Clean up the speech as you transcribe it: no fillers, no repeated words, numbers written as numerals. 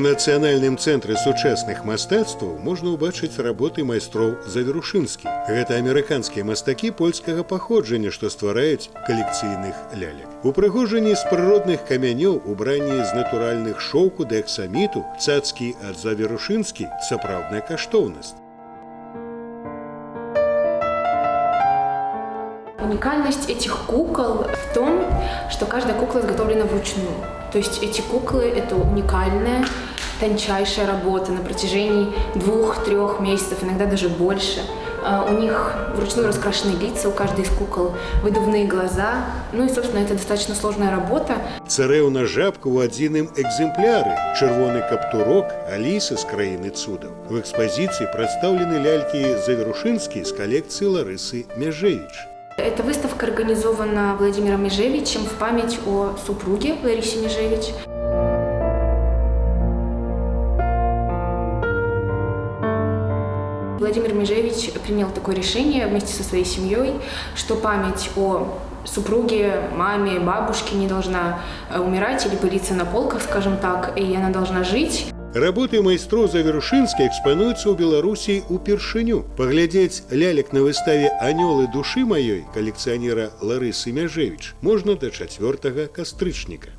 Нацыянальным цэнтры сучасных мастацтваў можна ўбачыць работы майстроў Завірушынскі. Гэта амерыканскія мастакі польскага паходжання, што ствараюць калекцыйных лялек. Упрыгожанні з прыродных камянёў, убранні з натуральных шоўку да аксаміту, цацкі ад Завірушынскі – сапраўдная каштоўнасць. Уникальность этих кукол в том, что каждая кукла изготовлена вручную. То есть эти куклы – это уникальная, тончайшая работа на протяжении 2-3 месяцев, иногда даже больше. У них вручную раскрашены лица, у каждой из кукол выдувные глаза. Ну и, собственно, это достаточно сложная работа. Царэўна жабка ў адзіным экземпляры, чырвоны каптурок, Аліса з краіны цудаў. У экспазіцыі прадстаўлены лялькі Завірушынскі з калекцыі Ларысы Мяжевіч. Эта выставка организована Владимиром Мяжевичем в память о супруге Ларисе Мяжевич. Владимир Мяжевич принял такое решение вместе со своей семьей, что память о супруге, маме, бабушке не должна умирать или пылиться на полках, скажем так, и она должна жить. Работы майстроў Завірушынскі экспануюцца ў Беларусі ўпершыню. Паглядзець лялек на выставе «Анёлы душы маёй» калекцыянера Ларысы Мяжевіч можна да 4 кастрычніка.